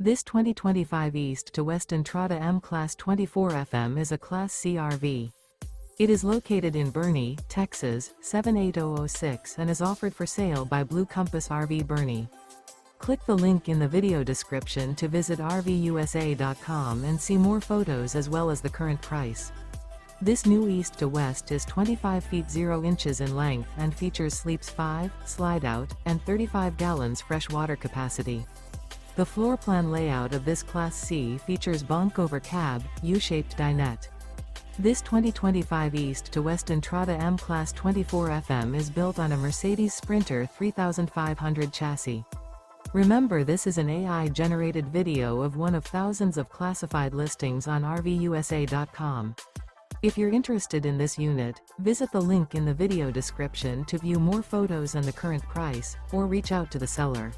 This 2025 East to West Entrada M-Class 24 FM is a Class C RV. It is located in Boerne, Texas, 78006 and is offered for sale by Blue Compass RV Boerne. Click the link in the video description to visit RVUSA.com and see more photos as well as the current price. This new East to West is 25 feet 0 inches in length and features sleeps 5, slide-out, and 35 gallons fresh water capacity. The floor plan layout of this Class C features bunk over cab, U-shaped dinette. This 2025 East to West Entrada M-Class 24 FM is built on a Mercedes Sprinter 3500 chassis. Remember, this is an AI-generated video of one of thousands of classified listings on RVUSA.com. If you're interested in this unit, visit the link in the video description to view more photos and the current price, or reach out to the seller.